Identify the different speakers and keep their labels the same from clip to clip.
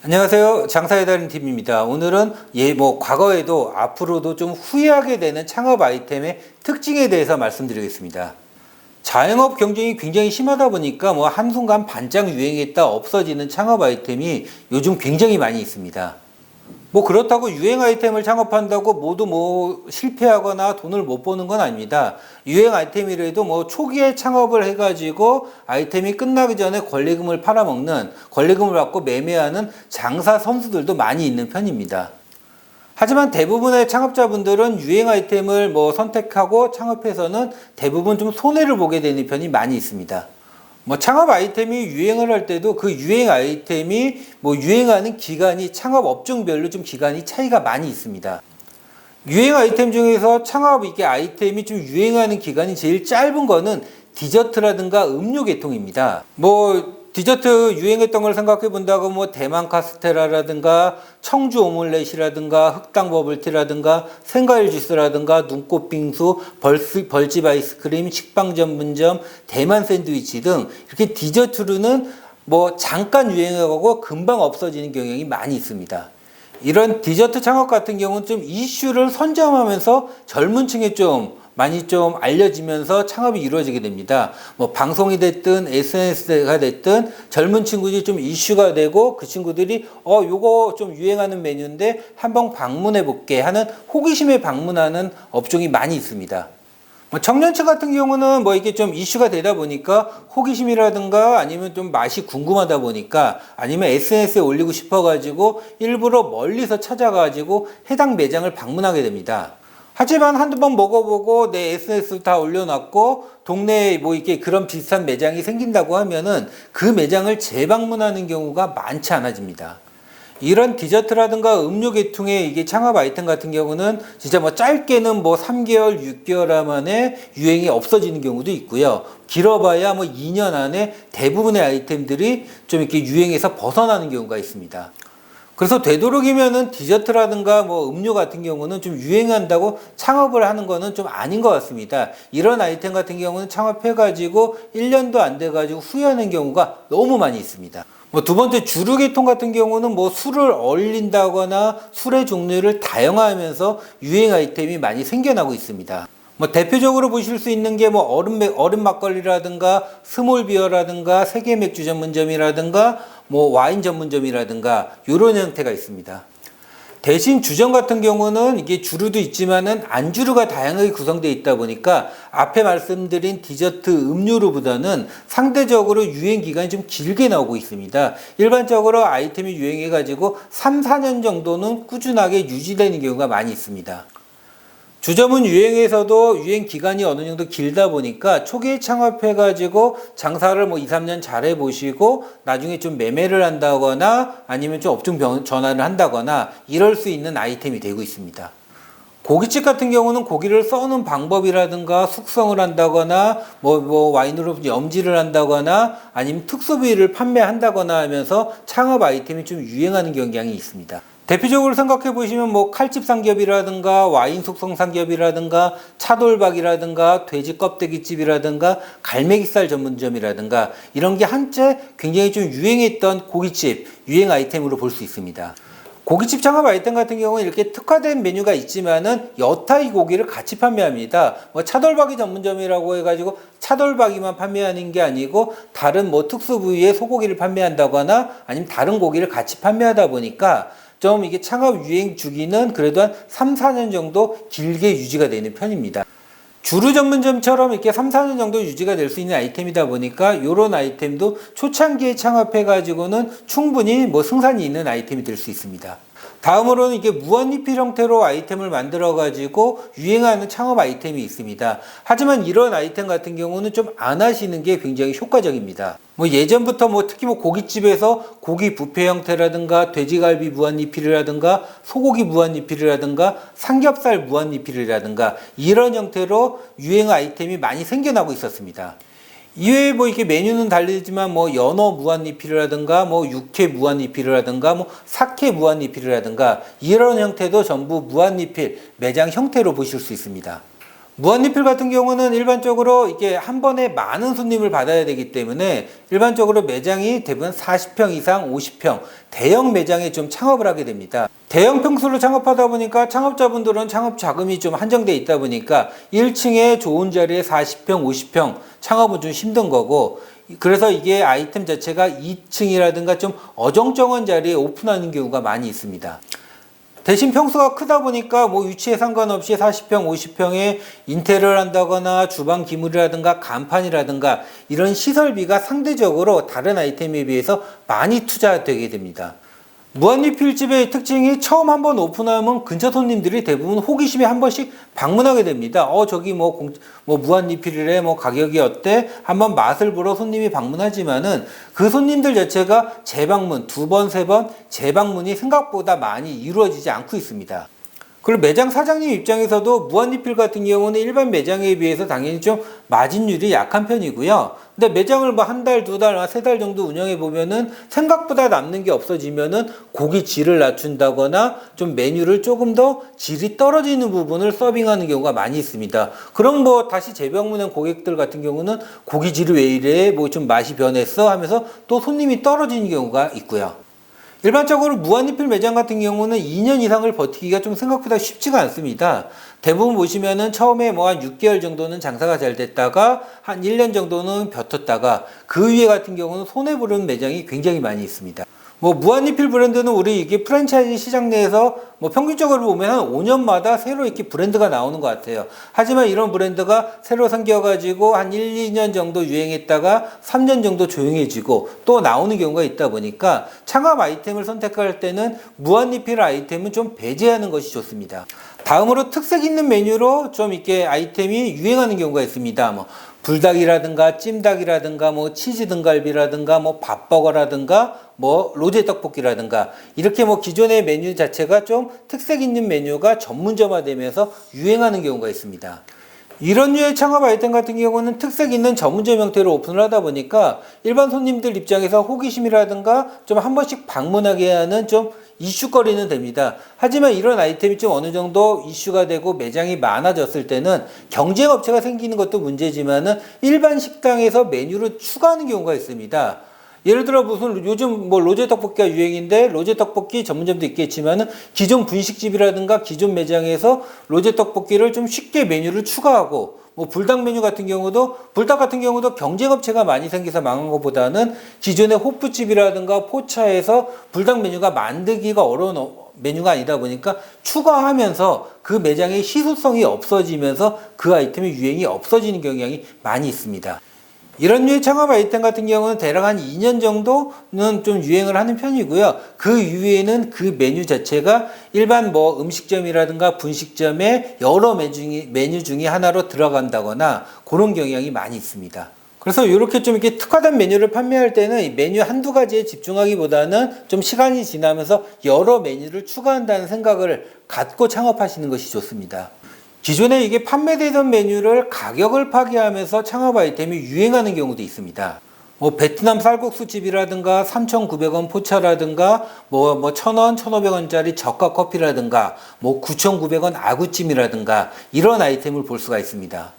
Speaker 1: 안녕하세요. 장사의 달인 팀입니다. 오늘은 과거에도 앞으로도 좀 후회하게 되는 창업 아이템의 특징에 대해서 말씀드리겠습니다. 자영업 경쟁이 굉장히 심하다 보니까 한순간 반짝 유행했다 없어지는 창업 아이템이 요즘 굉장히 많이 있습니다. 그렇다고 유행 아이템을 창업한다고 모두 실패하거나 돈을 못 버는 건 아닙니다. 유행 아이템이라도 초기에 창업을 해가지고 아이템이 끝나기 전에 권리금을 팔아먹는, 권리금을 받고 매매하는 장사 선수들도 많이 있는 편입니다. 하지만 대부분의 창업자분들은 유행 아이템을 선택하고 창업해서는 대부분 좀 손해를 보게 되는 편이 많이 있습니다. 창업 아이템이 유행을 할 때도 그 유행 아이템이 유행하는 기간이 창업 업종별로 좀 기간이 차이가 많이 있습니다. 유행 아이템 중에서 창업 아이템이 좀 유행하는 기간이 제일 짧은 거는 디저트라든가 음료 계통입니다. 디저트 유행했던 걸 생각해 본다고 대만 카스테라라든가 청주 오믈렛이라든가 흑당 버블티라든가 생과일 주스라든가 눈꽃 빙수, 벌집 아이스크림, 식빵 전문점, 대만 샌드위치 등 이렇게 디저트로는 잠깐 유행하고 금방 없어지는 경향이 많이 있습니다. 이런 디저트 창업 같은 경우는 좀 이슈를 선점하면서 젊은 층에 많이 알려지면서 창업이 이루어지게 됩니다. 방송이 됐든 SNS가 됐든 젊은 친구들이 좀 이슈가 되고 그 친구들이 요거 좀 유행하는 메뉴인데 한번 방문해 볼게 하는 호기심에 방문하는 업종이 많이 있습니다. 청년층 같은 경우는 이게 좀 이슈가 되다 보니까 호기심이라든가 아니면 좀 맛이 궁금하다 보니까 아니면 SNS에 올리고 싶어 가지고 일부러 멀리서 찾아가지고 해당 매장을 방문하게 됩니다. 하지만 한두 번 먹어보고 내 SNS 다 올려놨고 동네에 그런 비슷한 매장이 생긴다고 하면은 그 매장을 재방문하는 경우가 많지 않아집니다. 이런 디저트라든가 음료 계통의 창업 아이템 같은 경우는 진짜 짧게는 3개월, 6개월 만에 유행이 없어지는 경우도 있고요. 길어봐야 2년 안에 대부분의 아이템들이 좀 유행에서 벗어나는 경우가 있습니다. 그래서 되도록이면은 디저트라든가 음료 같은 경우는 좀 유행한다고 창업을 하는 거는 좀 아닌 것 같습니다. 이런 아이템 같은 경우는 창업해가지고 1년도 안 돼가지고 후회하는 경우가 너무 많이 있습니다. 두 번째 주류계통 같은 경우는 술을 얼린다거나 술의 종류를 다양화하면서 유행 아이템이 많이 생겨나고 있습니다. 대표적으로 보실 수 있는 게 얼음 막걸리라든가 스몰비어라든가 세계 맥주 전문점이라든가 와인 전문점이라든가 이런 형태가 있습니다. 대신 주점 같은 경우는 이게 주류도 있지만은 안주류가 다양하게 구성되어 있다 보니까 앞에 말씀드린 디저트 음료로보다는 상대적으로 유행 기간이 좀 길게 나오고 있습니다. 일반적으로 아이템이 유행해 가지고 3, 4년 정도는 꾸준하게 유지되는 경우가 많이 있습니다. 주점은 유행에서도 유행 기간이 어느 정도 길다 보니까 초기에 창업해가지고 장사를 2, 3년 잘 해보시고 나중에 좀 매매를 한다거나 아니면 좀 업종 전환을 한다거나 이럴 수 있는 아이템이 되고 있습니다. 고깃집 같은 경우는 고기를 써는 방법이라든가 숙성을 한다거나 와인으로 염지를 한다거나 아니면 특수부위를 판매한다거나 하면서 창업 아이템이 좀 유행하는 경향이 있습니다. 대표적으로 생각해 보시면 칼집 삼겹이라든가 와인 숙성 삼겹이라든가 차돌박이라든가 돼지 껍데기집이라든가 갈매기살 전문점이라든가 이런 게 한때 굉장히 좀 유행했던 고깃집 유행 아이템으로 볼 수 있습니다. 고깃집 창업 아이템 같은 경우는 이렇게 특화된 메뉴가 있지만은 여타의 고기를 같이 판매합니다. 차돌박이 전문점이라고 해가지고 차돌박이만 판매하는 게 아니고 다른 특수 부위의 소고기를 판매한다거나 아니면 다른 고기를 같이 판매하다 보니까 좀 이게 창업 유행 주기는 그래도 한 3, 4년 정도 길게 유지가 되는 편입니다. 주류 전문점처럼 이렇게 3, 4년 정도 유지가 될 수 있는 아이템이다 보니까 이런 아이템도 초창기에 창업해가지고는 충분히 승산이 있는 아이템이 될 수 있습니다. 다음으로는 이게 무한리필 형태로 아이템을 만들어가지고 유행하는 창업 아이템이 있습니다. 하지만 이런 아이템 같은 경우는 좀 안 하시는 게 굉장히 효과적입니다. 예전부터 특히 고깃집에서 고기 뷔페 형태라든가 돼지갈비 무한리필이라든가 소고기 무한리필이라든가 삼겹살 무한리필이라든가 이런 형태로 유행 아이템이 많이 생겨나고 있었습니다. 이외에 이렇게 메뉴는 다르지만 연어 무한리필이라든가 육회 무한리필이라든가 사케 무한리필이라든가 이런 형태도 전부 무한리필 매장 형태로 보실 수 있습니다. 무한리필 같은 경우는 일반적으로 이게 한 번에 많은 손님을 받아야 되기 때문에 일반적으로 매장이 대부분 40평 이상 50평 대형 매장에 좀 창업을 하게 됩니다. 대형 평수로 창업하다 보니까 창업자분들은 창업 자금이 좀 한정돼 있다 보니까 1층에 좋은 자리에 40평 50평 창업은 좀 힘든 거고, 그래서 이게 아이템 자체가 2층이라든가 좀 어정쩡한 자리에 오픈하는 경우가 많이 있습니다. 대신 평수가 크다 보니까 뭐 위치에 상관없이 40평, 50평에 인테리어를 한다거나 주방 기물이라든가 간판이라든가 이런 시설비가 상대적으로 다른 아이템에 비해서 많이 투자되게 됩니다. 무한리필집의 특징이 처음 한번 오픈하면 근처 손님들이 대부분 호기심에 한 번씩 방문하게 됩니다. 저기 뭐 무한리필이래, 뭐 가격이 어때? 한번 맛을 보러 손님이 방문하지만은 그 손님들 자체가 재방문, 2번, 3번 재방문이 생각보다 많이 이루어지지 않고 있습니다. 그리고 매장 사장님 입장에서도 무한리필 같은 경우는 일반 매장에 비해서 당연히 좀 마진율이 약한 편이고요. 근데 매장을 뭐 한 달, 2달, 3달 정도 운영해 보면은 생각보다 남는 게 없어지면은 고기 질을 낮춘다거나 좀 메뉴를 조금 더 질이 떨어지는 부분을 서빙하는 경우가 많이 있습니다. 그럼 뭐 다시 재방문한 고객들 같은 경우는 고기 질이 왜 이래? 뭐 좀 맛이 변했어? 하면서 또 손님이 떨어지는 경우가 있고요. 일반적으로 무한리필 매장 같은 경우는 2년 이상을 버티기가 좀 생각보다 쉽지가 않습니다. 대부분 보시면은 처음에 뭐 한 6개월 정도는 장사가 잘 됐다가 한 1년 정도는 벼텄다가 그 위에 같은 경우는 손해보는 매장이 굉장히 많이 있습니다. 뭐 무한리필 브랜드는 우리 이게 프랜차이즈 시장 내에서 뭐 평균적으로 보면 한 5년마다 새로 이렇게 브랜드가 나오는 것 같아요. 하지만 이런 브랜드가 새로 생겨가지고 한 1, 2년 정도 유행했다가 3년 정도 조용해지고 또 나오는 경우가 있다 보니까 창업 아이템을 선택할 때는 무한리필 아이템은 좀 배제하는 것이 좋습니다. 다음으로 특색 있는 메뉴로 좀 이렇게 아이템이 유행하는 경우가 있습니다. 뭐 불닭이라든가 찜닭이라든가 뭐 치즈 등갈비라든가 뭐 밥버거라든가 뭐 로제 떡볶이라든가 이렇게 뭐 기존의 메뉴 자체가 좀 특색 있는 메뉴가 전문점화되면서 유행하는 경우가 있습니다. 이런 류의 창업 아이템 같은 경우는 특색 있는 전문점 형태로 오픈을 하다 보니까 일반 손님들 입장에서 호기심이라든가 좀 한 번씩 방문하게 하는 좀 이슈거리는 됩니다. 하지만 이런 아이템이 좀 어느 정도 이슈가 되고 매장이 많아졌을 때는 경쟁업체가 생기는 것도 문제지만은 일반 식당에서 메뉴를 추가하는 경우가 있습니다. 예를 들어 무슨 요즘 뭐 로제 떡볶이가 유행인데 로제 떡볶이 전문점도 있겠지만은 기존 분식집이라든가 기존 매장에서 로제 떡볶이를 좀 쉽게 메뉴를 추가하고, 뭐 불닭 메뉴 같은 경우도 불닭 같은 경우도 경쟁업체가 많이 생겨서 망한 것보다는 기존의 호프집이라든가 포차에서 불닭 메뉴가 만들기가 어려운 메뉴가 아니다 보니까 추가하면서 그 매장의 희소성이 없어지면서 그 아이템의 유행이 없어지는 경향이 많이 있습니다. 이런 류의 창업 아이템 같은 경우는 대략 한 2년 정도는 좀 유행을 하는 편이고요. 그 이후에는 그 메뉴 자체가 일반 뭐 음식점이라든가 분식점의 여러 메뉴 중에 하나로 들어간다거나 그런 경향이 많이 있습니다. 그래서 이렇게 좀 이렇게 특화된 메뉴를 판매할 때는 메뉴 한두 가지에 집중하기보다는 좀 시간이 지나면서 여러 메뉴를 추가한다는 생각을 갖고 창업하시는 것이 좋습니다. 기존에 이게 판매되던 메뉴를 가격을 파괴하면서 창업 아이템이 유행하는 경우도 있습니다. 뭐 베트남 쌀국수 집이라든가 3,900원 포차라든가 뭐 1,000원, 1,500원짜리 저가 커피라든가 뭐 9,900원 아구찜이라든가 이런 아이템을 볼 수가 있습니다.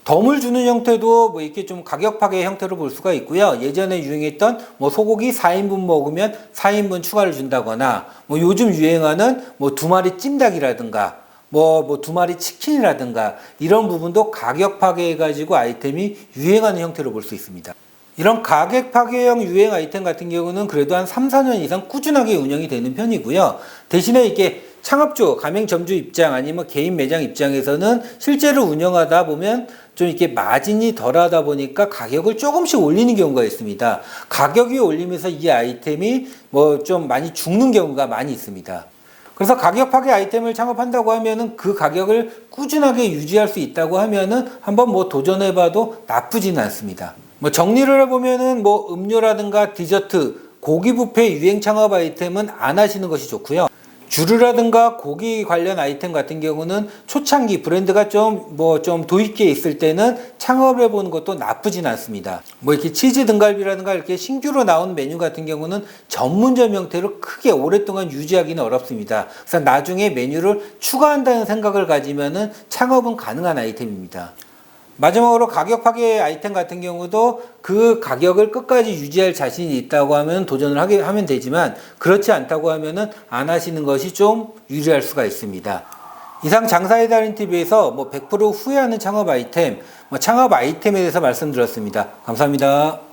Speaker 1: 덤을 주는 형태도 뭐 이렇게 좀 가격 파괴 형태로 볼 수가 있고요. 예전에 유행했던 뭐 소고기 4인분 먹으면 4인분 추가를 준다거나 뭐 요즘 유행하는 뭐 2마리 찜닭이라든가 뭐 2마리 치킨이라든가 이런 부분도 가격 파괴해가지고 아이템이 유행하는 형태로 볼 수 있습니다. 이런 가격 파괴형 유행 아이템 같은 경우는 그래도 한 3, 4년 이상 꾸준하게 운영이 되는 편이고요. 대신에 이게 창업주, 가맹점주 입장 아니면 개인 매장 입장에서는 실제로 운영하다 보면 좀 이렇게 마진이 덜하다 보니까 가격을 조금씩 올리는 경우가 있습니다. 가격이 올리면서 이 아이템이 뭐 좀 많이 죽는 경우가 많이 있습니다. 그래서 가격 파괴 아이템을 창업한다고 하면은 그 가격을 꾸준하게 유지할 수 있다고 하면은 한번 뭐 도전해봐도 나쁘지는 않습니다. 뭐 정리를 해보면은 뭐 음료라든가 디저트, 고기 뷔페 유행 창업 아이템은 안 하시는 것이 좋고요. 주류라든가 고기 관련 아이템 같은 경우는 초창기 브랜드가 좀 도입기에 있을 때는 창업을 해보는 것도 나쁘진 않습니다. 뭐 이렇게 치즈 등갈비라든가 이렇게 신규로 나온 메뉴 같은 경우는 전문점 형태로 크게 오랫동안 유지하기는 어렵습니다. 그래서 나중에 메뉴를 추가한다는 생각을 가지면은 창업은 가능한 아이템입니다. 마지막으로 가격 파괴 아이템 같은 경우도 그 가격을 끝까지 유지할 자신이 있다고 하면 도전을 하면 되지만, 그렇지 않다고 하면은 안 하시는 것이 좀 유리할 수가 있습니다. 이상 장사의 달인 TV에서 100% 후회하는 창업 아이템, 창업 아이템에 대해서 말씀드렸습니다. 감사합니다.